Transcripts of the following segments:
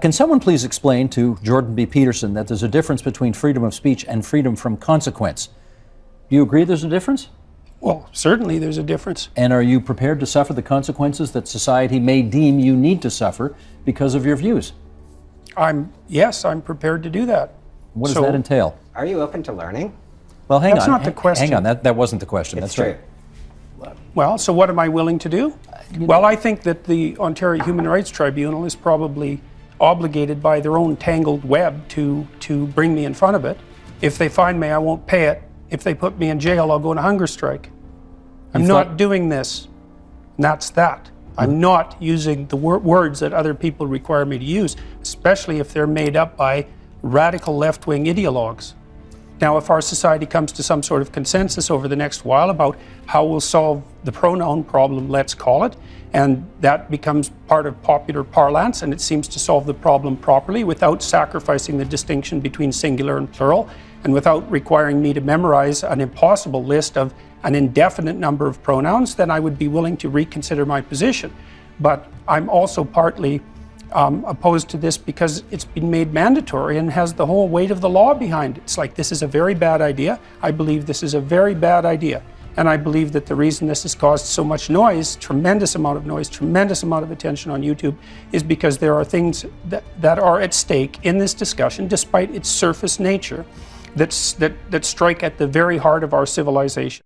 Can someone please explain to Jordan B. Peterson that there's a difference between freedom of speech and freedom from consequence? Do you agree there's a difference? Well, certainly there's a difference. And are you prepared to suffer the consequences that society may deem you need to suffer because of your views? Yes, I'm prepared to do that. What does that entail? Are you open to learning? Well, hang on. That's not the question. Hang on, that wasn't the question. It's That's right. true. Well, so what am I willing to do? Well, I think that the Ontario Human Rights Tribunal is probably obligated by their own tangled web to bring me in front of it. If they find me, I won't pay it. If they put me in jail, I'll go on a hunger strike. I'm not doing this. And that's that. I'm not using the words that other people require me to use, especially if they're made up by radical left-wing ideologues. Now, if our society comes to some sort of consensus over the next while about how we'll solve the pronoun problem, let's call it, and that becomes part of popular parlance, and it seems to solve the problem properly without sacrificing the distinction between singular and plural, and without requiring me to memorize an impossible list of an indefinite number of pronouns, then I would be willing to reconsider my position. But I'm also partly opposed to this because it's been made mandatory and has the whole weight of the law behind it. It's like, this is a very bad idea. I believe this is a very bad idea. And I believe that the reason this has caused so much noise, tremendous amount of noise, tremendous amount of attention on YouTube, is because there are things that are at stake in this discussion, despite its surface nature, that strike at the very heart of our civilization.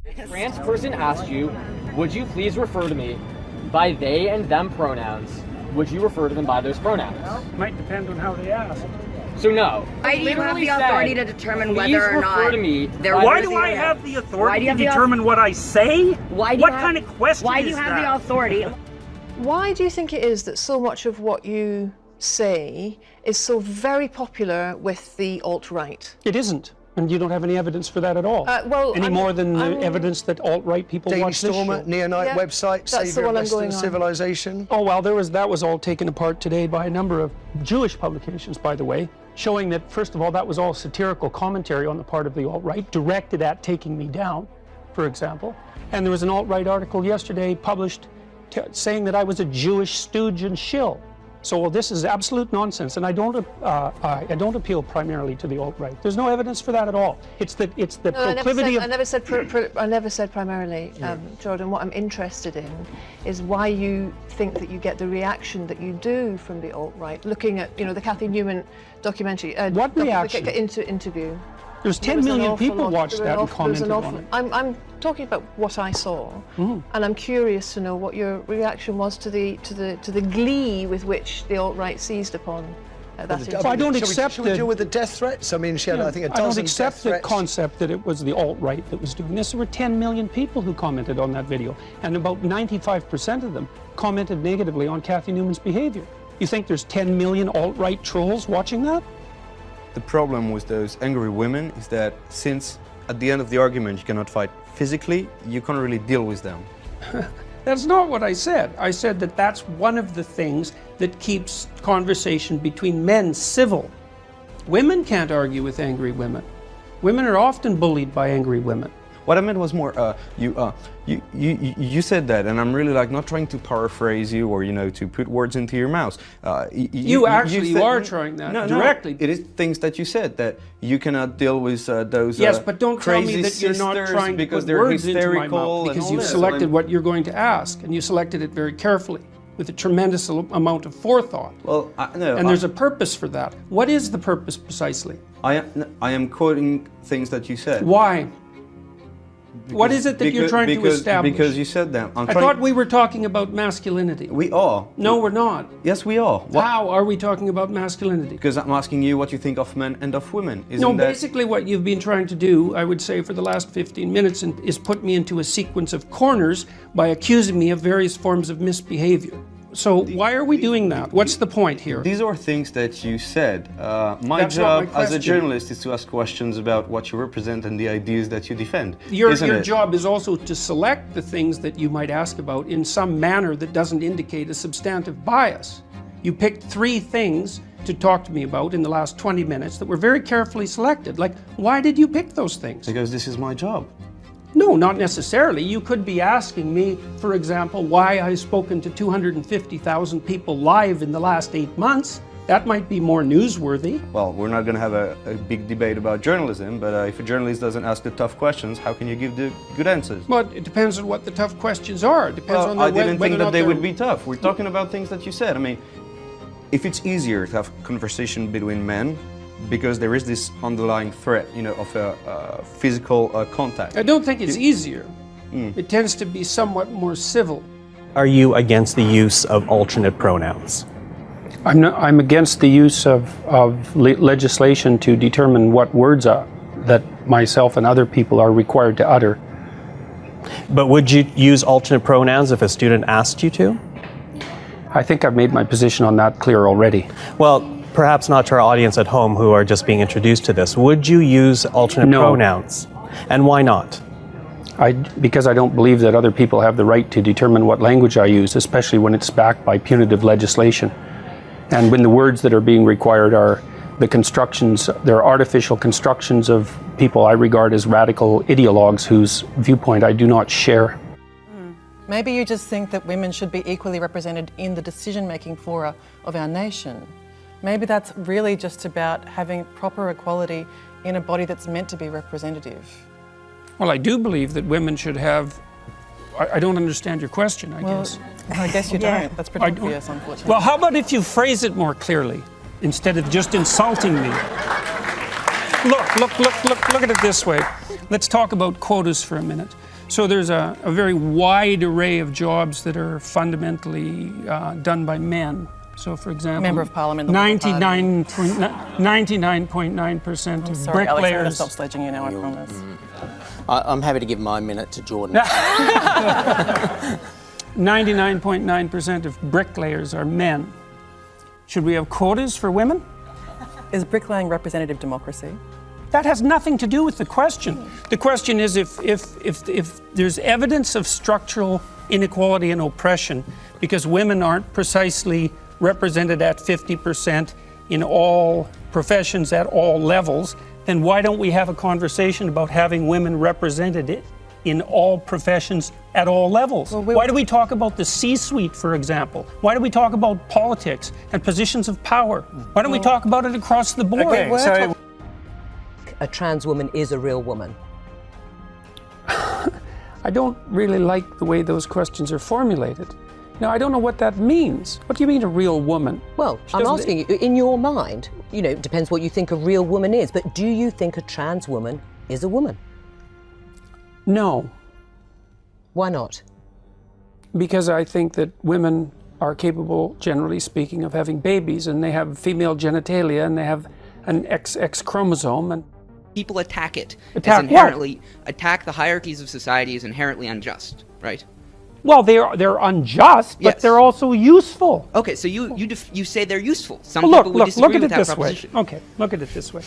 A trans person asked you, would you please refer to me by they and them pronouns? Would you refer to them by those pronouns? It might depend on how they ask. So no. Why do you have the authority to determine whether or not... refer to me. Why do I have the authority to determine what I say? What kind of question is that? Why do you have the authority? Why do you think it is that so much of what you say is so very popular with the alt-right? It isn't. And you don't have any evidence for that at all. Any more than the evidence that alt-right people watch this show. Daily Stormer, Neonite website, Saviour of Western Civilization. Oh, well, that was all taken apart today by a number of Jewish publications, by the way, showing that, first of all, that was all satirical commentary on the part of the alt-right, directed at taking me down, for example. And there was an alt-right article yesterday published saying that I was a Jewish stooge and shill. So, well, this is absolute nonsense, and I don't appeal primarily to the alt-right. There's no evidence for that at all. It's the proclivity of... I never said primarily, Jordan. What I'm interested in is why you think that you get the reaction that you do from the alt-right. Looking at, the Cathy Newman documentary. What reaction? Interview. There's 10 million people watched that and commented on it. I'm talking about what I saw, and I'm curious to know what your reaction was to the glee with which the alt-right seized upon that interview. I don't accept Should we deal with the death threats? I mean, she had, I think, a dozen I don't accept death the threats. concept that it was the alt-right that was doing this. There were 10 million people who commented on that video, and about 95% of them commented negatively on Cathy Newman's behavior. You think there's 10 million alt-right trolls watching that? The problem with those angry women is that since at the end of the argument you cannot fight physically, you can't really deal with them. That's not what I said. I said that that's one of the things that keeps conversation between men civil. Women can't argue with angry women. Women are often bullied by angry women. What I meant was more, you said that, and I'm really not trying to paraphrase you or to put words into your mouth. You are trying that directly. It is things that you said that you cannot deal with those. Yes, but don't tell me crazy that you're not trying to put words into my mouth because you've selected what you're going to ask, and you selected it very carefully with a tremendous amount of forethought. Well, and there's a purpose for that. What is the purpose precisely? I am quoting things that you said. Why? What is it that you're trying to establish? Because you said that. I thought we were talking about masculinity. We are. No, we're not. Yes, we are. How are we talking about masculinity? Because I'm asking you what you think of men and of women. Basically what you've been trying to do, I would say for the last 15 minutes, is put me into a sequence of corners by accusing me of various forms of misbehavior. So why are we doing that? What's the point here? These are things that you said. My job as a journalist is to ask questions about what you represent and the ideas that you defend. Your job is also to select the things that you might ask about in some manner that doesn't indicate a substantive bias. You picked 3 things to talk to me about in the last 20 minutes that were very carefully selected. Why did you pick those things? Because this is my job. No, not necessarily. You could be asking me, for example, why I've spoken to 250,000 people live in the last 8 months. That might be more newsworthy. Well, we're not going to have a big debate about journalism, but if a journalist doesn't ask the tough questions, how can you give the good answers? Well, it depends on what the tough questions are. It depends on I didn't think that they would be tough. We're talking about things that you said. I mean, if it's easier to have conversation between men, because there is this underlying threat, you know, of a physical contact. I don't think it's easier. It tends to be somewhat more civil. Are you against the use of alternate pronouns? I'm against the use of legislation to determine what words that myself and other people are required to utter. But would you use alternate pronouns if a student asked you to? I think I've made my position on that clear already. Well, perhaps not to our audience at home who are just being introduced to this. Would you use alternate pronouns? And why not? Because I don't believe that other people have the right to determine what language I use, especially when it's backed by punitive legislation. And when the words that are being required are the constructions, they're artificial constructions of people I regard as radical ideologues whose viewpoint I do not share. Maybe you just think that women should be equally represented in the decision-making fora of our nation. Maybe that's really just about having proper equality in a body that's meant to be representative. Well, I do believe that women should have... I don't understand your question, I guess. I guess you don't. That's pretty obvious, unfortunately. Well, how about if you phrase it more clearly, instead of just insulting me? Look at it this way. Let's talk about quotas for a minute. So there's a very wide array of jobs that are fundamentally done by men. So, for example, Member of Parliament, 99.9% of sorry, Alex, I'm going to bricklayers. stop sledging you now, I promise. I'm happy to give my minute to Jordan. 99.9% of bricklayers are men. Should we have quotas for women? Is bricklaying representative democracy? That has nothing to do with the question. The question is if there's evidence of structural inequality and oppression because women aren't precisely represented at 50% in all professions at all levels, then why don't we have a conversation about having women represented in all professions at all levels? Well, why do we talk about the C-suite, for example? Why do we talk about politics and positions of power? Why don't we talk about it across the board? Okay, so a trans woman is a real woman. I don't really like the way those questions are formulated. Now, I don't know what that means. What do you mean a real woman? Well, I'm asking you, in your mind, you know, it depends what you think a real woman is, but do you think a trans woman is a woman? No. Why not? Because I think that women are capable, generally speaking, of having babies, and they have female genitalia, and they have an XX chromosome, and people attack it. Attack attack the hierarchies of society as inherently unjust, right? Well, they're unjust, but Yes. they're also useful. Okay, so you say they're useful. Some Well, people would disagree look at with it that this proposition. way. Okay, look at it this way.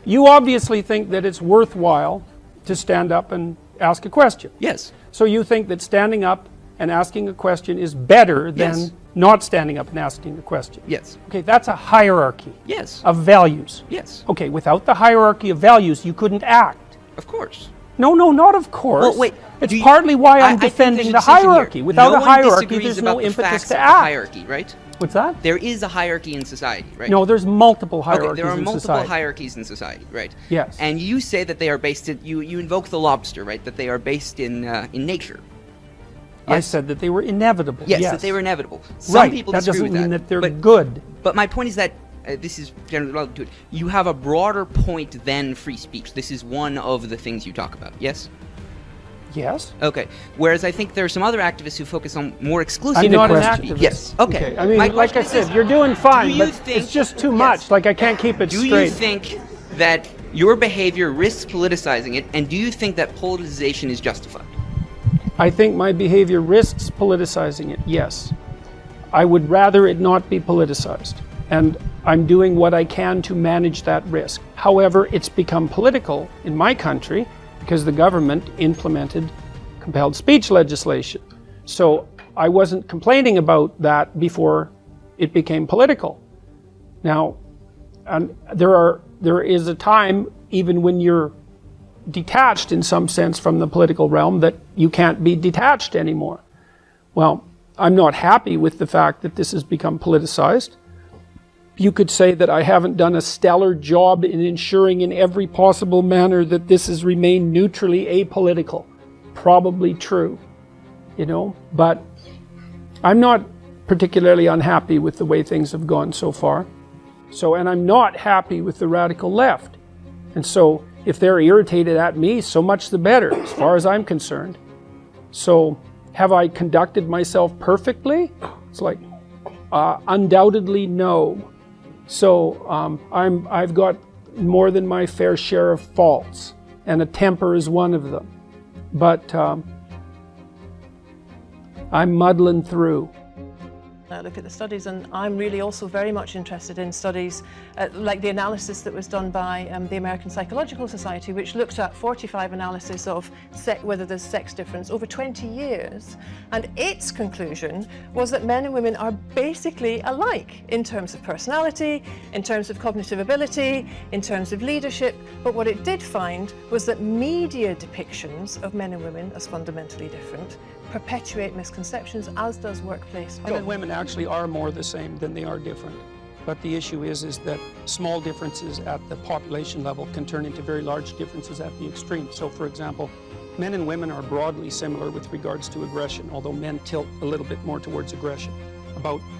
You obviously think that it's worthwhile to stand up and ask a question. Yes. So you think that standing up and asking a question is better than Yes. not standing up and asking a question. Yes. Okay, that's a hierarchy Yes. of values. Yes. Okay, without the hierarchy of values, you couldn't act. Of course. No, not of course. Well, wait. It's partly why I'm I think defending there's the a distinction hierarchy. here. Without No a one hierarchy, disagrees there's about no the impetus facts to of the act. hierarchy, right? What's that? There is a hierarchy in society, right? No, there's multiple hierarchies Okay, there are in multiple society. hierarchies in society, right? Yes. And you say that they are based in, you invoke the lobster, right? That they are based in nature. I said that they were inevitable. Yes, that they were inevitable. Some Right, people that disagree doesn't with mean that. that they're but, good. But my point is that, this is generally relevant to it, you have a broader point than free speech. This is one of the things you talk about, yes? Yes. Okay. Whereas I think there are some other activists who focus on more exclusively. I'm not an free speech. activist. Yes. Okay. I mean, My like I question is said, you're doing fine, do you but think, it's just too much. Like I can't keep it do straight. you think that your behavior risks politicizing it, and do you think that politicization is justified? I think my behavior risks politicizing it, yes. I would rather it not be politicized. And I'm doing what I can to manage that risk. However, it's become political in my country because the government implemented compelled speech legislation. So I wasn't complaining about that before it became political. Now, there is a time, even when you're detached in some sense from the political realm, that you can't be detached anymore. Well, I'm not happy with the fact that this has become politicized. You could say that I haven't done a stellar job in ensuring in every possible manner that this has remained neutrally apolitical. Probably true, you know, but I'm not particularly unhappy with the way things have gone so far. So, and I'm not happy with the radical left. And so, if they're irritated at me, so much the better, as far as I'm concerned. So, have I conducted myself perfectly? It's like, undoubtedly no. So, I've got more than my fair share of faults, and a temper is one of them. But I'm muddling through. I look at the studies, and I'm really also very much interested in studies like the analysis that was done by the American Psychological Society, which looked at 45 analysis of whether there's sex difference over 20 years. And its conclusion was that men and women are basically alike in terms of personality, in terms of cognitive ability, in terms of leadership. But what it did find was that media depictions of men and women as fundamentally different perpetuate misconceptions, as does workplace. Men and women actually are more the same than they are different. But the issue is that small differences at the population level can turn into very large differences at the extreme. So, for example, men and women are broadly similar with regards to aggression, although men tilt a little bit more towards aggression.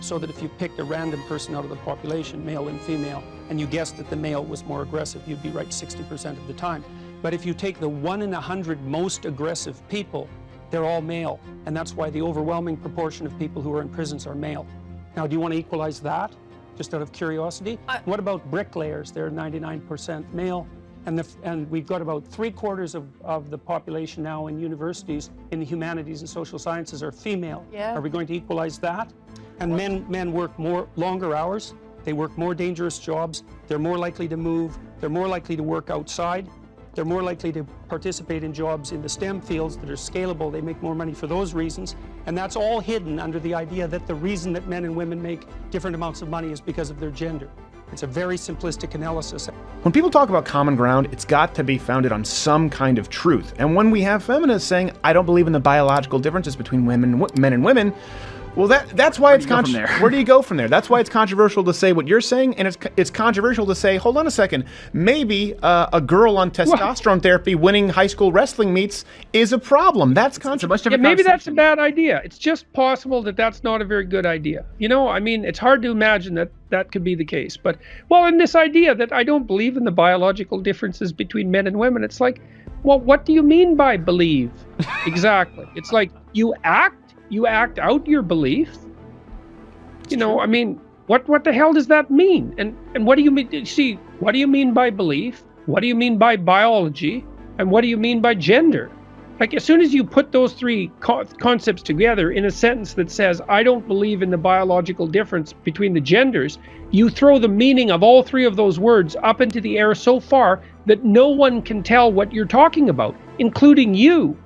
So that if you picked a random person out of the population, male and female, and you guessed that the male was more aggressive, you'd be right 60% of the time. But if you take the 1 in 100 most aggressive people, they're all male, and that's why the overwhelming proportion of people who are in prisons are male. Now, do you want to equalize that, just out of curiosity? What about bricklayers? They're 99% male, and we've got about 3/4 of the population now in universities in the humanities and social sciences are female. Yeah. Are we going to equalize that? And men work longer hours, they work more dangerous jobs, they're more likely to move, they're more likely to work outside, they're more likely to participate in jobs in the STEM fields that are scalable. They make more money for those reasons. And that's all hidden under the idea that the reason that men and women make different amounts of money is because of their gender. It's a very simplistic analysis. When people talk about common ground, it's got to be founded on some kind of truth. And when we have feminists saying, I don't believe in the biological differences between men and women, well, that's why it's controversial. Where do you go from there? That's why it's controversial to say what you're saying, and it's controversial to say, hold on a second, maybe a girl on testosterone therapy winning high school wrestling meets is a problem. That's controversial. Yeah, maybe that's a bad idea. It's just possible that that's not a very good idea. You know, I mean, it's hard to imagine that that could be the case. But, well, in this idea that I don't believe in the biological differences between men and women, it's like, well, what do you mean by believe? Exactly. It's like you act out your belief. You know, I mean, what the hell does that mean? And what do you mean? See, what do you mean by belief? What do you mean by biology? And what do you mean by gender? Like, as soon as you put those three concepts together in a sentence that says, I don't believe in the biological difference between the genders, you throw the meaning of all three of those words up into the air so far that no one can tell what you're talking about, including you.